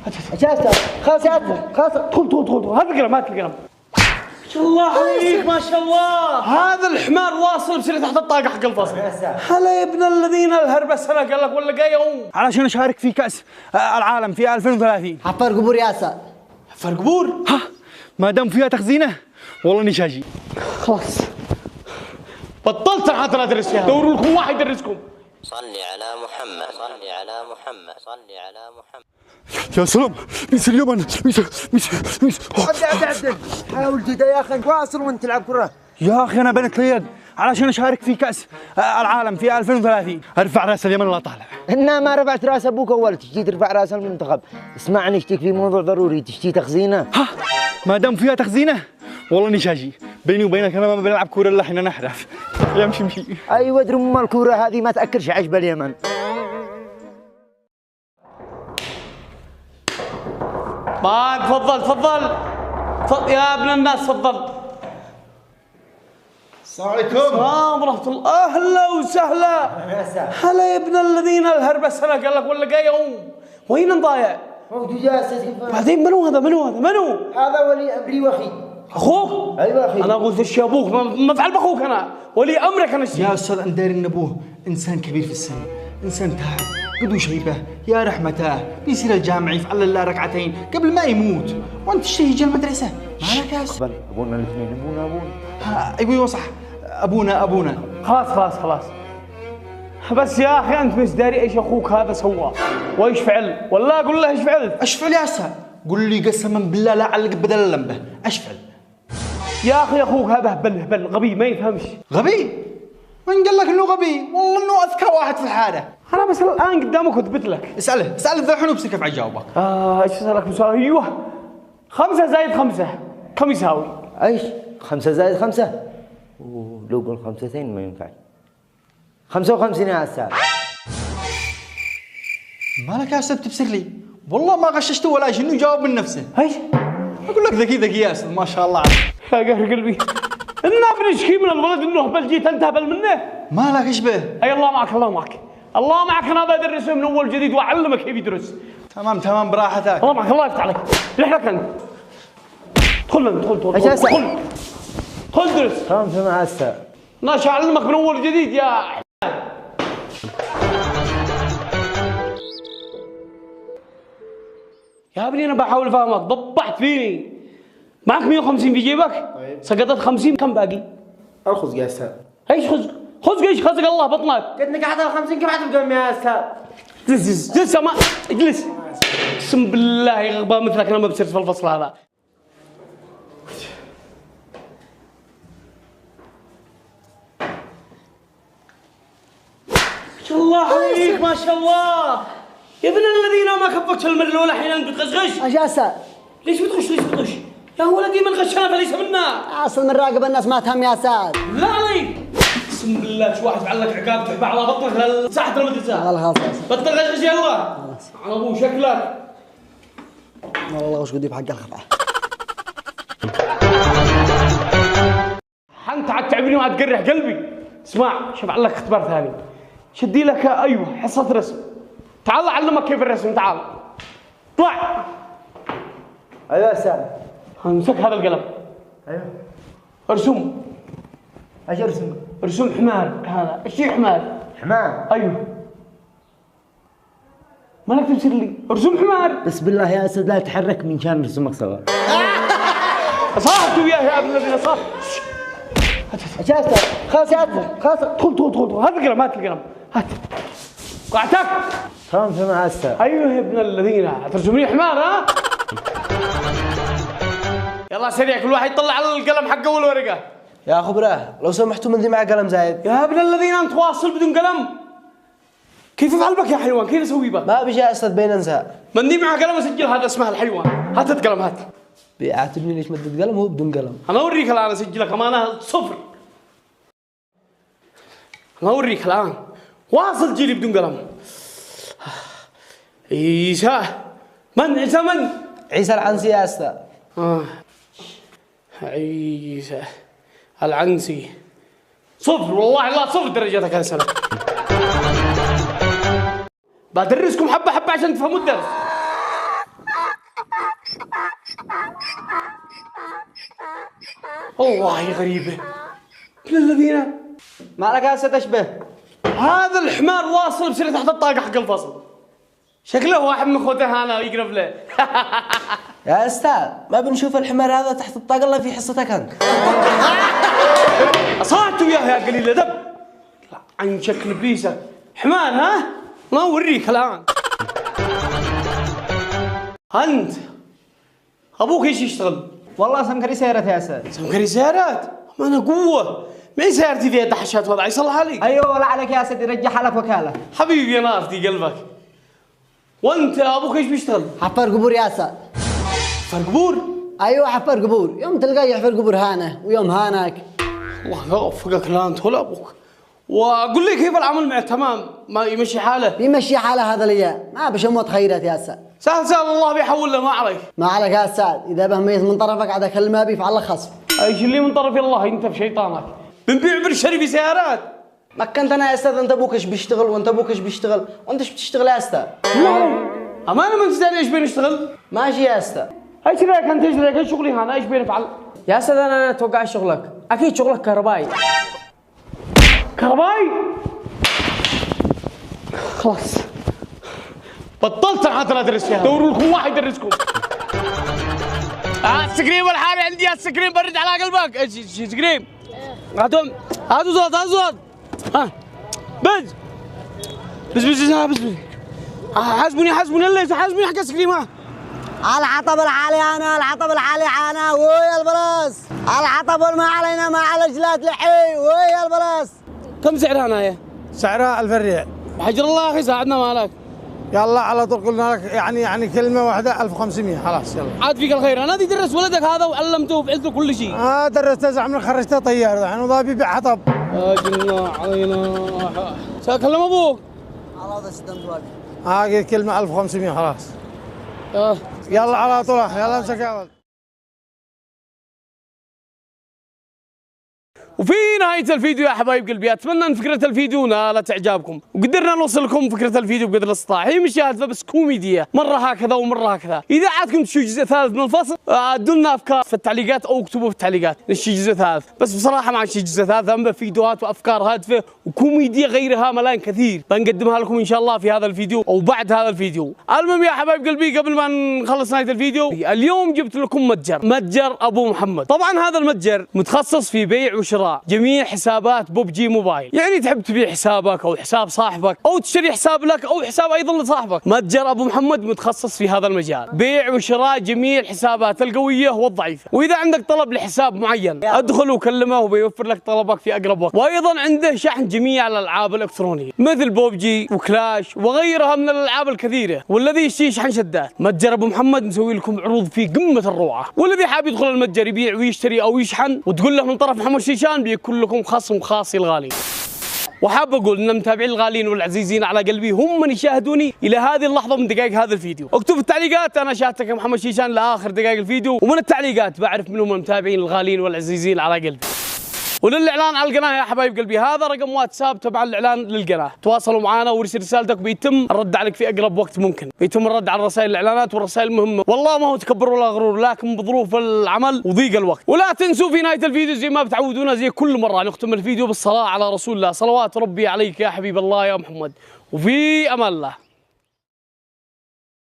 خلاص يا أستاذ خلاص ادخل هات القلم ما شاء الله عليك ما شاء الله. هذا الحمار واصل بسرعة تحت الطاقة حق الفصل. هلا يا ابن الذين الهربس انا قال لك ولا جاي يوم علشان اشارك في كأس العالم في 2030. حفر قبور يا أستاذ. حفر قبور؟ ها ما دام فيها تخزينه والله اني شاجي. خلاص بطلت عاد ادرس فيها، دوروا لكم واحد يدرسكم. صلي على محمد صلي على محمد صلي على محمد. يا سلام ميس اليوم انا ميس عدل حاول كذا يا اخي واصل وانت تلعب كره. يا اخي انا بنت اليد علشان اشارك في كأس العالم في 2030. ارفع راس اليمن ولا طالع. إنها ما رفعت راس ابوك اول تشتي ترفع راس المنتخب. اسمعني اشتيك في موضوع ضروري تشتي تخزينه. ها ما دام فيها تخزينه والله اني شاجي. بيني وبينك انا ما بلعب كوره الا حين نحرف. يمشي ايوه ادري ام الكوره هذه ما تاكلش عجب اليمن. ما تفضل يا ابن الناس تفضل. السلام عليكم. السلام ورحمة الله. أهلا وسهلا. هلا يا ابن الذين الهربس أنا قال لك ولا جاي يوم وين ضايع؟ موجود يا أستاذ. بعدين منو هذا؟ هذا ولي أمري وأخي. أخوك؟ أيوة أخي. أنا قلت إيش يا أبوك ما أفعل بأخوك أنا ولي أمرك أنا يا أستاذ أنا داري إن أبوه إنسان كبير في السن، إنسان تعب قدو شيبه يا رحمته بيصير الجامع يفعل الله ركعتين قبل ما يموت وأنت تشتهي يجي المدرسة. ما لك يا أستاذ. أبونا الاثنين أبونا. أيوة صح أبونا. خلاص بس يا أخي أنت مش داري إيش أخوك هذا سوى وإيش فعل ولا أقول له إيش فعل؟ إيش فعل يا أستاذ؟ قل لي قسما بالله لا علق بدل اللمبة. إيش فعل؟ يا أخي أخوك هذا هبل غبي ما يفهمش. غبي؟ من قال لك إنه غبي؟ والله إنه أذكى واحد في الحارة. أنا بس الآن قدامك وأثبت لك. اسأله ذا بس كيف عجاوبك. إيش أسألك بسؤال؟ أيوه 5 زائد 5 كم يساوي؟ ايش؟ 5 زائد 5 ولو قل 5 ما ينفع. 55 يا أستاذ. مالك يا أستاذ تبصر لي؟ والله ما غششته ولا شيء إنه جاوب من نفسه. ايش؟ أقول لك ذكي يا أستاذ ما شاء الله. يا قهر قلبي إنا بنشكي من الولد إنه هبل جيت أنت هبل منه. مالك إيش به؟ أي الله معك أنا بدرسه من أول جديد وأعلمك كيف يدرس. تمام براحتك. الله معك الله يفتح عليك. لحلك أنت. ادخل درس. تمام مع أستاذ. ناش أعلمك من أول جديد يا يا ابني. أنا بحاول أفهمك ضبعت فيني. معك 150 في جيبك؟ طيب. سقطت 50 كم باقي؟ الخذ يا أستاذ. ايش خذ ايش خزق الله بطنك. قد نقعد ال 50 كيف حتبقى يا أستاذ؟ جلس ما اجلس. اقسم بالله غباء مثلك انا ما بصير في الفصل هذا. ما شاء الله عليك ما شاء الله يا ابن الذين ما كفكت المرة ولا حين بتغشغش. ايش يا أستاذ؟ ليش بتغش يا ولدي من غشنا فليس منا. اصلا من راقب الناس ما تهم يا أستاذ. لا عليك اقسم بالله شو واحد فعلك عقاب تحب على بطنك لساحة المدرسة. خلاص بطل غشغش يلا. على ابو شكلك والله وش قد بحق الخفعة. انت عاد تعبني وعاد تقرح قلبي. اسمع شوف لك اختبار ثاني. شدي لك ايوه حصة رسم. تعال اعلمك كيف الرسم. تعال طلع. ايوه يا أستاذ. امسك هذا القلم. ايوه. ارسم. ايش ارسم؟ ارسم حمار. هذا ايش حمار؟ حمار. ايوه. مالك تبصر لي؟ ارسم حمار. بس بالله يا أستاذ لا تحرك من كان رسمك صغير. صاحبت وياه يا ابن الذين صاح. ايش يا أستاذ؟ خلاص يا أستاذ خلاص. ادخل هات القلم هات قاعتك. تمام مع أستاذ. ايوه يا ابن الذين ترسم لي حمار ها؟ يلا سريع كل واحد يطلع على القلم حقه والورقه. يا خبره لو سمحتوا من ذي مع قلم زايد. يا ابن الذين انت واصل بدون قلم. كيف افعل بك يا حيوان؟ كيف اسوي بك؟ ما بيجي يا أستاذ بين انسى. مندي معه قلم اسجل هذا اسمه الحيوان. هات القلم هات. بيعاتبني ليش مدد قلم وهو بدون قلم. انا اوريك الان اسجلك امانه 0. انا اوريك الان واصل جيلي بدون قلم. عيسى من؟ عيسى العنسي يا أستاذ. عيسى العنسي 0 والله لا 0 درجاتك هالسنة. بدرسكم حبة عشان تفهموا الدرس. والله غريبة ابن الذين مالك يا أستاذ أشبه؟ هذا الحمار واصل بصير تحت الطاقة حق الفصل شكله واحد من اخوته هنا يقرب له يا أستاذ ما بنشوف الحمار هذا تحت الطاقة إلا في حصتك أنت. أصعدت وياه يا قليل الأدب لا عن شكل بليسة حمار ها؟ ما أوريك الآن أنت أبوك إيش يشتغل؟ والله سمكري سيارة يا أستاذ. سمكري سيارات؟ ما أنا قوة ما سيارتي فيها دحشات وضع يصلح علي. أيوه ولا عليك يا أستاذ يرجع حالك وكالة. حبيبي يا نافتي قلبك وأنت أبوك إيش بيشتغل؟ حفر قبور يا أستاذ. حفر قبور؟ أيوه حفر قبور، يوم تلقاه يحفر قبور هانه ويوم هانك. الله يوفقك لا أنت ولا أبوك. وأقول لي كيف العمل معه تمام ما يمشي حاله؟ بيمشي حاله هذا الأيام، ما بشموت خيرات يا أستاذ. سهل سهل الله بيحول له ما عليك. ما عليك يا أستاذ، إذا به ميت من طرفك عاد كلمة بيفعل لك خصم. ايش اللي من طرف الله انت بشيطانك بنبيع برشري بسيارات. مكنت أنا يا أستاذ أنت أبوك إيش بيشتغل وأنت أبوك إيش بيشتغل وأنت إيش بتشتغل يا أستاذ؟ امانه ما تدري ايش بنشتغل؟ ماشي يا أستاذ. ايش رايك انت ايش رايك ايش شغلي هنا ايش بنفعل؟ يا أستاذ أنا أتوقع شغلك أكيد شغلك كهربائي. كهربائي؟ خلاص بطلت انا ادرس فيها دوروا لكم واحد يدرسكم. السكريم والحالي عندي السكريم برد على قلبك ايش سكريم؟ هاتهم هاتوا زود هاتوا زود ها بس حاسبوني الله حاسبوني حق السكريم ها. العطب العالي أنا، العطب العالي أنا، ويا البلاس. العطب ما علينا ما على جلات لحي، ويا البلاس. كم سعرها هنايا؟ سعرها 1000 ريال. بحجر الله اخي ساعدنا مالك. يلا على طول قلنا لك يعني كلمه واحده 1500 خلاص يلا. عاد فيك الخير انا دي درس ولدك هذا وعلمته وفعلته كل شيء. درست زعما خرجته طيار الحين وضابي بيع حطب. يا جنة علينا. ساكلم ابوك. الله ده سدمت واقف. هاي كلمه 1500 خلاص. آه. يلا على طول يلا امسك يا ولد. وفي نهاية الفيديو يا حبايب قلبي اتمنى ان فكرة الفيديو نالت اعجابكم وقدرنا نوصل لكم فكرة الفيديو بقدر الاستطاعة. هي مش هادفة بس كوميدية مرة هكذا ومرة هكذا. اذا عادكم تشوفوا جزء ثالث من الفصل ادوا لنا افكار في التعليقات او اكتبوا في التعليقات نشي جزء ثالث. بس بصراحة ما عادش جزء ثالث اما فيديوهات وافكار هادفة وكوميدية غيرها ملان كثير بنقدمها لكم ان شاء الله في هذا الفيديو او بعد هذا الفيديو. المهم يا حبايب قلبي قبل ما نخلص نهاية الفيديو اليوم جبت لكم متجر ابو محمد. طبعا هذا المتجر متخصص في بيع وشراء جميع حسابات ببجي موبايل. يعني تحب تبيع حسابك او حساب صاحبك او تشتري حساب لك او حساب ايضا لصاحبك متجر ابو محمد متخصص في هذا المجال بيع وشراء جميع الحسابات القويه والضعيفه. واذا عندك طلب لحساب معين ادخل وكلمه وبيوفر لك طلبك في اقرب وقت. وايضا عنده شحن جميع الالعاب الالكترونيه مثل ببجي وكلاش وغيرها من الالعاب الكثيره. والذي يشتري شحن شدات متجر ابو محمد مسوي لكم عروض في قمه الروعه. والذي حاب يدخل المتجر يبيع ويشتري او يشحن وتقول له من طرف محمد شيشان بيكون لكم خصم خاص الغالي. وحاب اقول ان متابعي الغاليين والعزيزين على قلبي هم من يشاهدوني الى هذه اللحظه من دقائق هذا الفيديو. اكتب في التعليقات انا شاهدتك يا محمد شيشان لاخر دقائق الفيديو ومن التعليقات بعرف منهم المتابعين الغاليين والعزيزين على قلبي. وللاعلان على القناه يا حبايب قلبي هذا رقم واتساب تبع الاعلان للقناه. تواصلوا معنا وارسل رسالتك بيتم الرد عليك في اقرب وقت ممكن. بيتم الرد على الرسائل الاعلانات والرسائل المهمه. والله ما هو تكبر ولا غرور لكن بظروف العمل وضيق الوقت. ولا تنسوا في نهايه الفيديو زي ما بتعودونا زي كل مره نختم الفيديو بالصلاه على رسول الله. صلوات ربي عليك يا حبيب الله يا محمد. وفي امان الله.